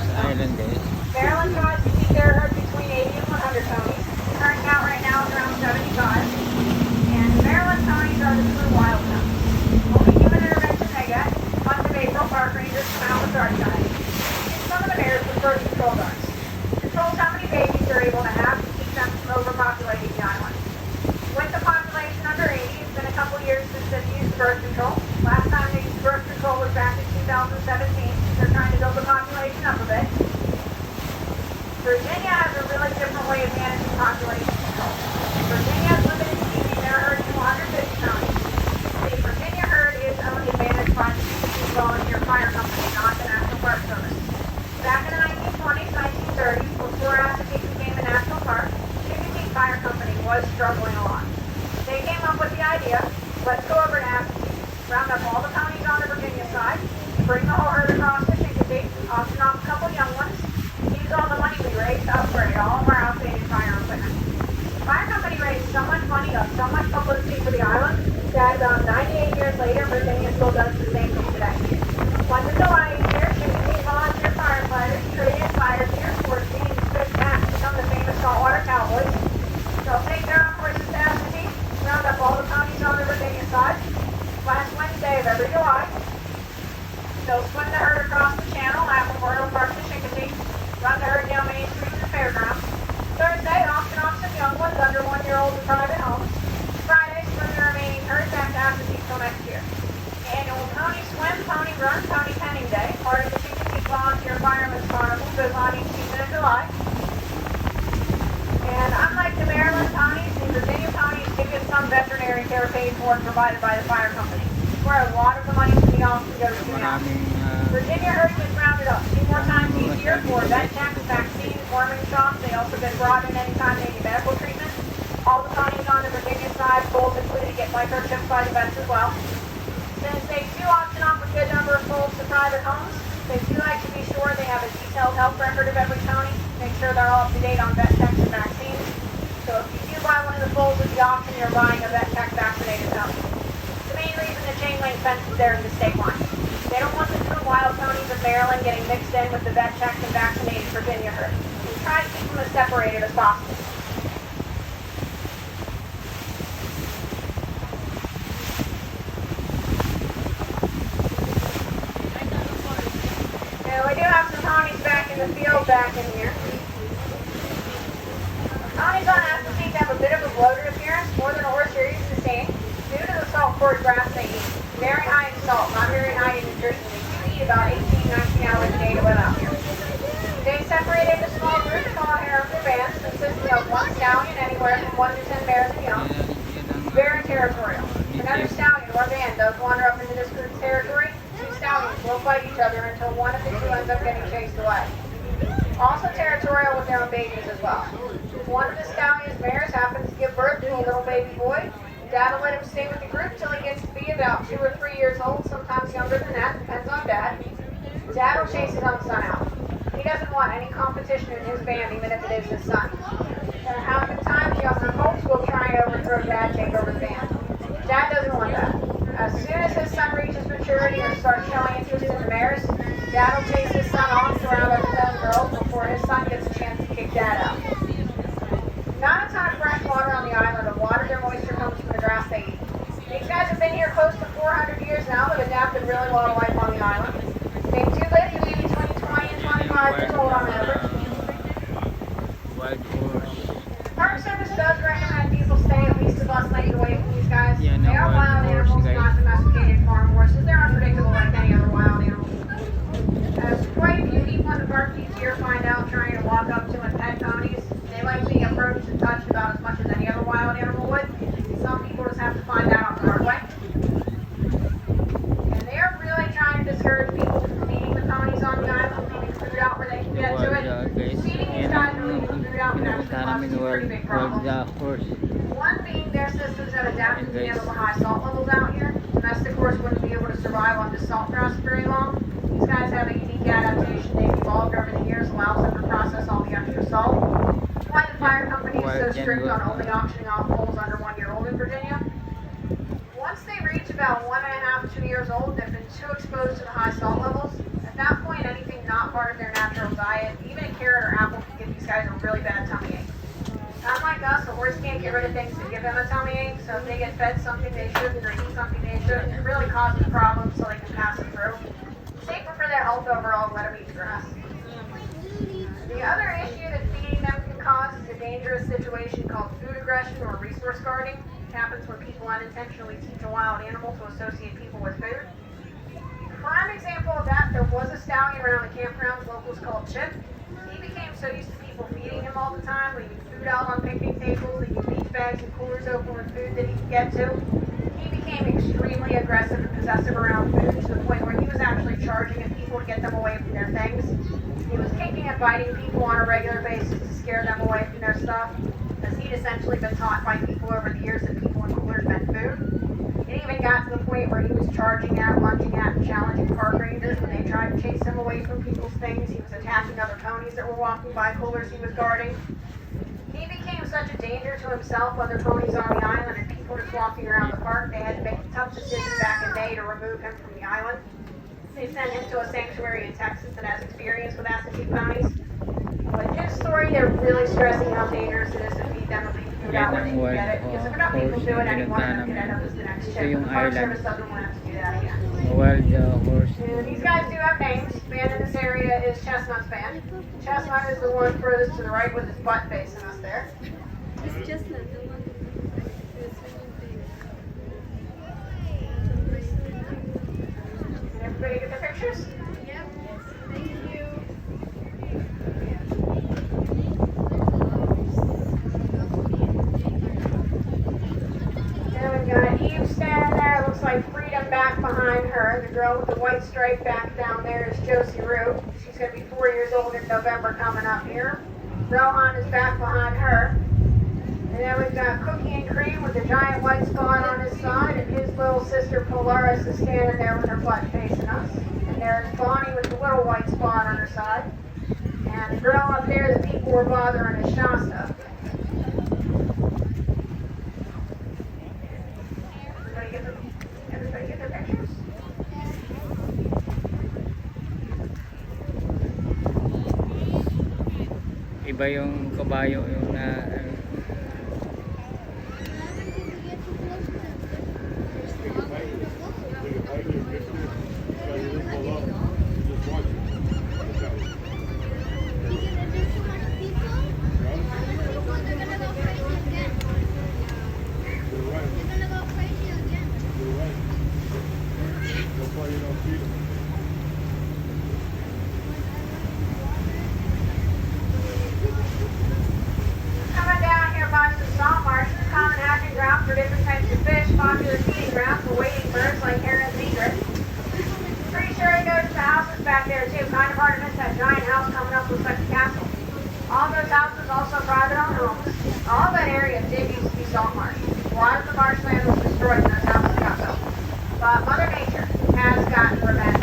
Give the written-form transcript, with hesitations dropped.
island guys. Maryland tries to keep their herd between 80 and 100 ponies. Current count right now is around 75. And Maryland ponies are the true wild ponies. Only human intervention they get. Month of April, park rangers come out with dart guns. Some of the mares with birth control darts. Controls how many babies they're able to have to keep them from overpopulating the island. With the population under 80, it's been a couple years since they've used birth control. Last time they used birth control was back in 2017. They're trying to build the population up a bit. Virginia has a really different way of managing population control. Virginia has limited keeping their herd to 150 ponies. The Virginia herd is owned and managed by the Chickasee Volunteer Fire Company, not the National Park Service. Back in the 1920s, 1930s, before Assateague became a national park, Chickasee Fire Company was struggling a lot. They came up with the idea, let's go over to Assateague, round up all the ponies on the Virginia side, bring the whole herd across to Chickasee, auction off a couple young ones, use all the money we raised to upgrade all of our outdated fire equipment. The fire company raised so much money, got so much publicity for the island, that about 98 years later, Virginia still does the same thing today. 1st of July each year, Chickasee volunteer firefighters traded fire gear for being fish back to become the famous saltwater cowboys. They'll take their own horses to Assateague, round up all the ponies on the Virginia side. Last Wednesday of every July, they'll swim the herd across the channel at Memorial Park to Chickasee, run the herd down Main Street to the fairgrounds. Thursday, auction off some young ones under 1-year-olds in private homes. Friday, swim the remaining herd back to Assateague till next year. Annual Pony Swim, Pony Run, Pony Penning Day, part of the Chickasee Volunteer Firemen's Carnival, goes on each season in July. And unlike the Maryland ponies, the Virginia ponies do get some veterinary care paid for and provided by the fire company, where a lot of the money from the auction goes to now. Virginia herd gets rounded up 2 more times each year for vet checks, vaccines, warming shots. They also been brought in anytime they need medical treatment. All the ponies on the Virginia side, foals included, get microchipped by the vets as well. Since they do auction off a good number of foals to private homes, they do like to be sure they have a detailed health record of every pony, make sure they're all up to date on vet checks and vaccines. So if you do buy one of the foals at the auction, you're buying a vet check vaccinated pony. The main reason the chain link fence is there is the state line. They don't want the true wild ponies of Maryland getting mixed in with the vet checked and vaccinated Virginia herd. We try to keep them as separated as possible. We do have some ponies back in the field back in here. Ponies on Assateague have a bit of a bloated appearance, more than a horse you're used to seeing, due to the salt-poured grass they eat. Very high in salt, not very high in nutrition. They do eat about 18-19 hours a day to live out here. They separate into small groups called Hourse bands, consisting of 1 stallion, anywhere from 1 to 10 mares and young. Very territorial. Another stallion or band does wander up into this group's territory. 2 stallions will fight each other until one of the 2 ends up getting chased away. Also territorial with their own babies as well. If one of the stallion's mares happens to give birth to a little baby boy, Dad will let him stay with the group till he gets to be about 2 or 3 years old, sometimes younger than that, depends on Dad. Dad will chase his own son out. He doesn't want any competition in his band, even if it is his son. There have been times younger colts will try and overthrow Dad, take over the band. Dad doesn't want that. As soon as his son reaches maturity or starts showing interest in the mares, Dad will chase his son off to round up his own girls before his son gets a chance to kick Dad out. Not a ton of fresh water on the island. A lot of their moisture comes from the grass they eat. These guys have been here close to 400 years now. They've adapted really well to life on the island. They do live to be between 20 and 25 years old on average. The Park Service does recommend people stay at least a bus length away from these guys. They are wild animals, not domesticated farm horses. They're unpredictable like any other wild animal. As quite a few people in the park each year find out trying to walk up to and pet ponies, they like being approached and touched about as much as any other wild animal would. Some people just have to find that out the hard way. And they are really trying to discourage people from feeding the ponies on the island, leaving food out where they can get to it. Feeding these guys or leaving food out can actually cause some pretty big problems. One being their systems have adapted to handle the high salt levels out here. Domestic horse wouldn't be able to survive on this salt grass very long. These guys have a unique adaptation they've evolved over the years, allows them to process all the extra salt. Why the fire company is so strict on only auctioning off foals under 1 year old in Virginia. Once they reach about 1.5 to 2 years old, they've been too exposed to the high salt levels. At that point, anything not part of their natural really bad tummy ache. Unlike us, a horse can't get rid of things that give them a tummy ache, so if they get fed something they shouldn't or eat something they shouldn't, it really causes problems so they can pass it through. Safer for their health overall, let them eat grass. The other issue that feeding them can cause is a dangerous situation called food aggression or resource guarding. It happens when people unintentionally teach a wild animal to associate people with food. Prime example of that, there was a stallion around the campground locals called Chip. He became so used to people feeding him all the time, leaving food out on picnic tables, leaving beach bags and coolers open with food that he could get to. He became extremely aggressive and possessive around food to the point where he was actually charging at people to get them away from their things. He was kicking and biting people on a regular basis to scare them away from their stuff, as he'd essentially been taught by people over the years that people in coolers meant food. It even got to the point where he was charging at, lunging at, and challenging park rangers when they tried to chase him away from people's things. He was attacking other ponies that were walking by coolers he was guarding. He became such a danger to himself, other ponies on the island, and people just walking around the park. They had to make a tough decision back in May to remove him from the island. They sent him to a sanctuary in Texas that has experience with acid ponies. But his story, they're really stressing how dangerous it is to feed them and leave food out where they can get it. Because if enough people do it, anyone can end up as the next chip. The Park Service doesn't want us to do that again. Wild horse. And these guys do have names. The band in this area is Chestnut's band. Chestnut is the one furthest to the right with his butt facing us there. It's Chestnut, the one who was Can everybody get the pictures? Yep. Thank you. Then we've got Eve standing there. Looks like Freedom back behind her. The girl with the white stripe back down there is Josie Rue. She's going to be 4 years old in November coming up here. Rohan is back behind her. And then we've got Cookie and Cream with the giant white spot on his side, and his little sister Polaris is standing there with her butt facing us. And there's Bonnie with the little white spot on her side. And the girl up there that people were bothering is Shasta. Everybody get their pictures? Iba yung kabayo yung na Coming down here by some salt marshes, common hatching ground for different types of fish, popular feeding ground for wading birds like herons and egrets. Pretty sure he goes to the houses back there too. Kind of hard to miss that giant house coming up looks like a castle. All those houses also private owned homes. All that area did used to be salt marsh. A lot of the marshland was destroyed and those houses got built. But Mother Nature has gotten revenge